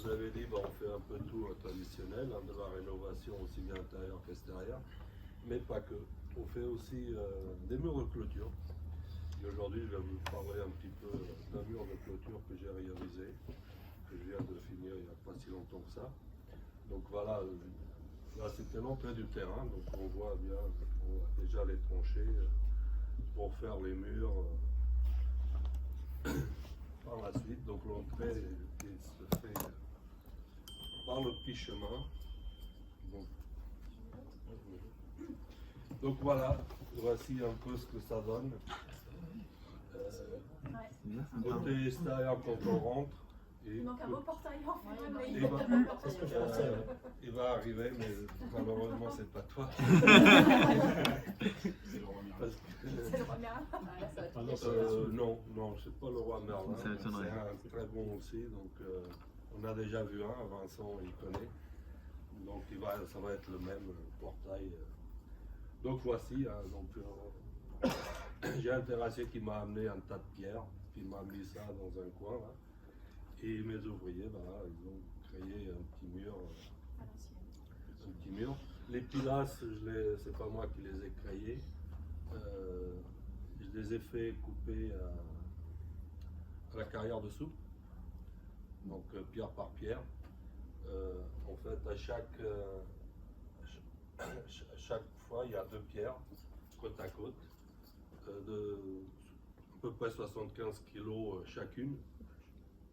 vous avez dit, on fait un peu tout traditionnel, de la rénovation aussi bien intérieure qu'extérieure, mais pas que. On fait aussi des murs de clôture. Et aujourd'hui, je vais vous parler un petit peu d'un mur de clôture que j'ai réalisé, que je viens de finir il n'y a pas si longtemps que ça. Donc voilà, là c'était l'entrée du terrain, donc on voit bien déjà les tranchées pour faire les murs par la suite. Donc l'entrée se fait par le petit chemin. Donc voilà, voici un peu ce que ça donne. Côté extérieur quand on rentre. Il manque un beau portail en fait. Il va arriver, mais malheureusement c'est pas toi. C'est le roi Merlin. Non, c'est pas le roi Merlin. C'est un très bon aussi. Donc on a déjà vu un, Vincent il connaît. Donc ça va être le même portail. Donc voici, j'ai un terrassier qui m'a amené un tas de pierres, qui m'a mis ça dans un coin là. Et mes ouvriers, ils ont créé un petit mur. Les pilastres, c'est pas moi qui les ai créés. Je les ai fait couper à la carrière de soupe, donc pierre par pierre. En fait, à chaque fois, il y a deux pierres côte à côte, de à peu près 75 kg chacune.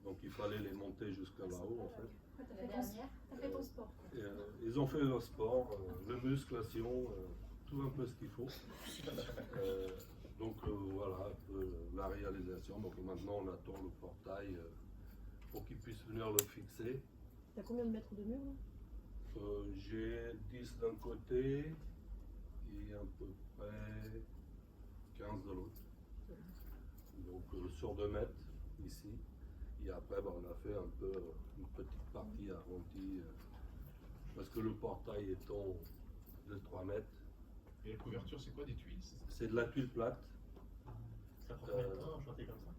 Donc il fallait les monter jusqu'à là-haut en fait. T'as fait ton sport. Ils ont fait leur sport, le musculation, tout un peu ce qu'il faut. Donc voilà, la réalisation. Donc maintenant on attend le portail pour qu'ils puissent venir le fixer. T'as combien de mètres de mur là? J'ai 10 d'un côté et à peu près 15 de l'autre. Donc sur 2 mètres ici. Et après, on a fait un peu une petite partie arrondie parce que le portail étant de 3 mètres. Et la couverture, c'est quoi, des tuiles? C'est de la tuile plate. Ça prend combien de temps à chanter comme ça?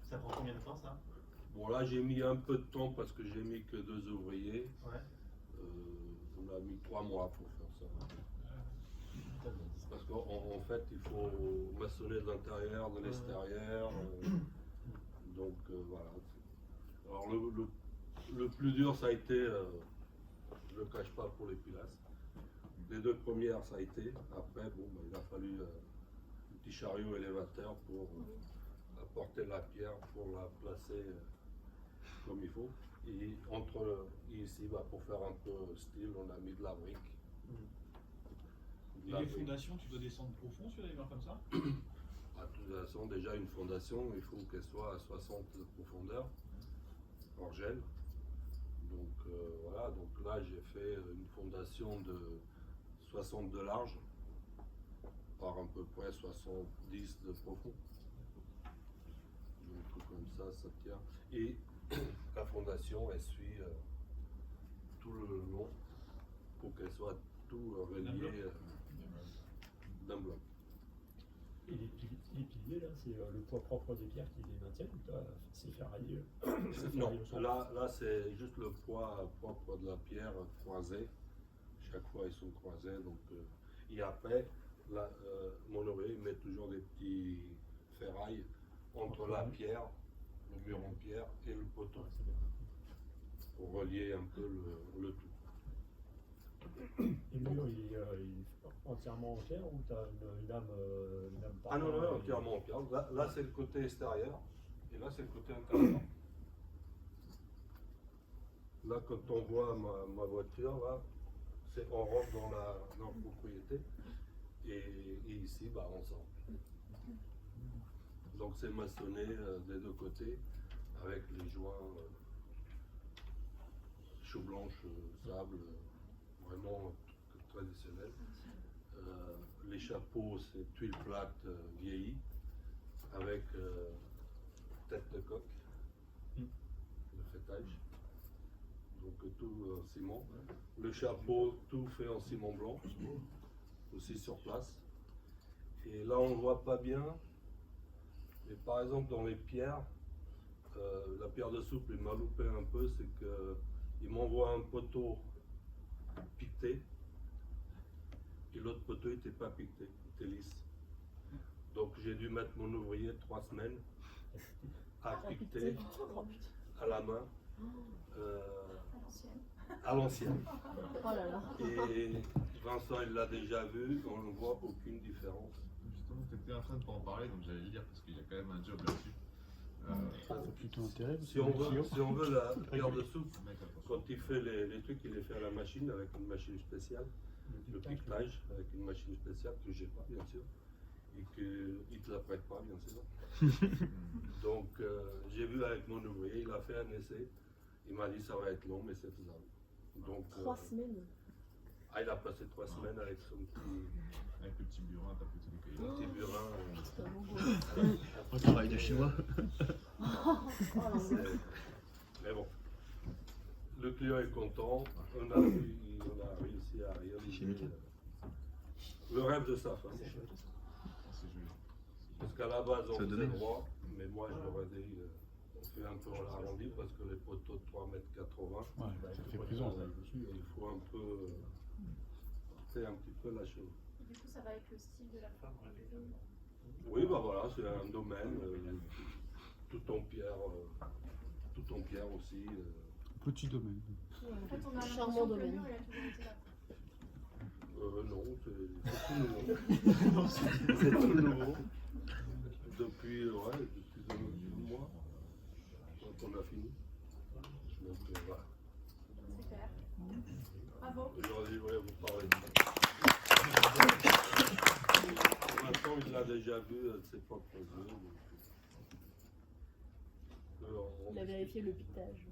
Ça prend combien de temps ça? Bon là j'ai mis un peu de temps parce que j'ai mis que 2 ouvriers. Ouais. On a mis 3 mois pour faire ça. Parce qu'en fait il faut maçonner de l'intérieur, de l'extérieur. Donc voilà. Alors le plus dur ça a été, je ne le cache pas pour les pilastres. Les 2 premières ça a été. Après il a fallu un petit chariot élévateur pour apporter la pierre, pour la placer comme il faut. Et ici, pour faire un peu style, on a mis de la brique. Et les fondations, tu dois descendre profond sur les murs comme ça? À toute façon, déjà une fondation, il faut qu'elle soit à 60 de profondeur, hors gel. Donc voilà, donc là j'ai fait une fondation de 60 de large par à peu près 70 de profond. Donc comme ça tient. Et la fondation, elle suit tout le long pour qu'elle soit tout relié d'un bloc. Et les piliers, là, c'est le poids propre des pierres qui les maintiennent ou c'est ferraillé? Non, là c'est juste le poids propre de la pierre croisée. Chaque fois ils sont croisés. Donc, et après, mon ouvrier met toujours des petits ferrailles entre la pierre, le mur en pierre et le poteau pour relier un peu le tout. Et le mur, il est entièrement en pierre ou tu as une lame par Ah non, entièrement en pierre. Là c'est le côté extérieur et là c'est le côté intérieur. Là quand on voit ma voiture, là, on rentre dans la propriété et ici on sort. Donc c'est maçonné des 2 côtés avec les joints chaux blanche, sable, vraiment traditionnel. Les chapeaux c'est tuile plate vieillie avec tête de coque, le fêtage. Donc tout en ciment. Le chapeau tout fait en ciment blanc, aussi sur place. Et là on ne voit pas bien. Mais par exemple dans les pierres, la pierre de souple, il m'a loupé un peu, c'est qu'il m'envoie un poteau piqueté et l'autre poteau n'était pas piqueté, il était lisse. Donc j'ai dû mettre mon ouvrier 3 semaines à piqueter à la main À l'ancienne. à l'ancienne. Oh là là. Et Vincent il l'a déjà vu, on ne voit aucune différence. Justement, tu étais en train de pas en parler, donc j'allais le dire parce qu'il y a quand même un job là-dessus. C'est plutôt intérêt. Si on veut la pierre de soupe, Mec, attention. quand il fait les trucs, il les fait à la machine avec une machine spéciale, le piquetage avec une machine spéciale que j'ai pas bien sûr et qu'il ne te la prête pas bien sûr. Donc j'ai vu avec mon ouvrier, il a fait un essai, il m'a dit ça va être long mais c'est faisable. Donc 3 semaines. il a passé 3 semaines avec son petit, Avec le petit burin, t'as pété les cahiers. petit burin. Putain, mon Dieu. Un travail de chinois. Mais bon, le client est content, on a réussi à réaliser le rêve de sa femme. C'est joli. Parce qu'à la base, on Ça faisait donnait. droit, mais moi je leur ai dit, on fait un peu en arrondi parce que les poteaux de 3,80 m, Ouais, ça fait prison. il faut un peu, c'est un petit peu la chose. Et du coup, ça va avec le style de la femme. Oui, bah voilà, c'est un domaine, tout en pierre aussi. Petit domaine. En fait, on a Charmant l'impression que le domaine. mur, il a toujours été là. Non, c'est tout nouveau. C'est tout nouveau. Depuis 2 mois qu'on a fini. Donc voilà. Super. Bravo. Aujourd'hui, je voulais vous parler de ça. Pour l'instant, il l'a déjà vu de ses propres yeux. Il a vérifié le piquetage.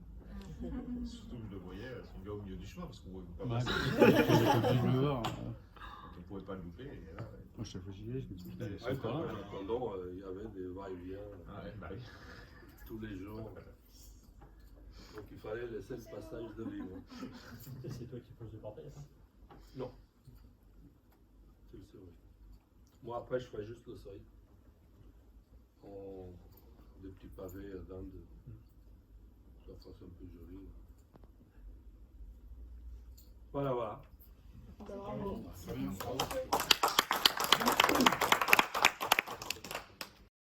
Surtout, je le voyais, son gars au milieu du chemin, parce qu'on ne pouvait pas Ouais, passer. quand le voir. On ne pouvait pas le louper. Et là, Moi, chaque fois que j'y vais, je me dis, putain, ils Ouais, sont pas en là. attendant, il y avait des va-et-vient bah oui. tous les jours. Donc il fallait laisser le passage de libre. Et c'est toi qui poses le portail, attends. Non. C'est le seuil. Moi après je ferai juste le seuil. En des petits pavés d'Inde. Ça fasse un peu joli. Voilà, voilà. Bravo. Merci.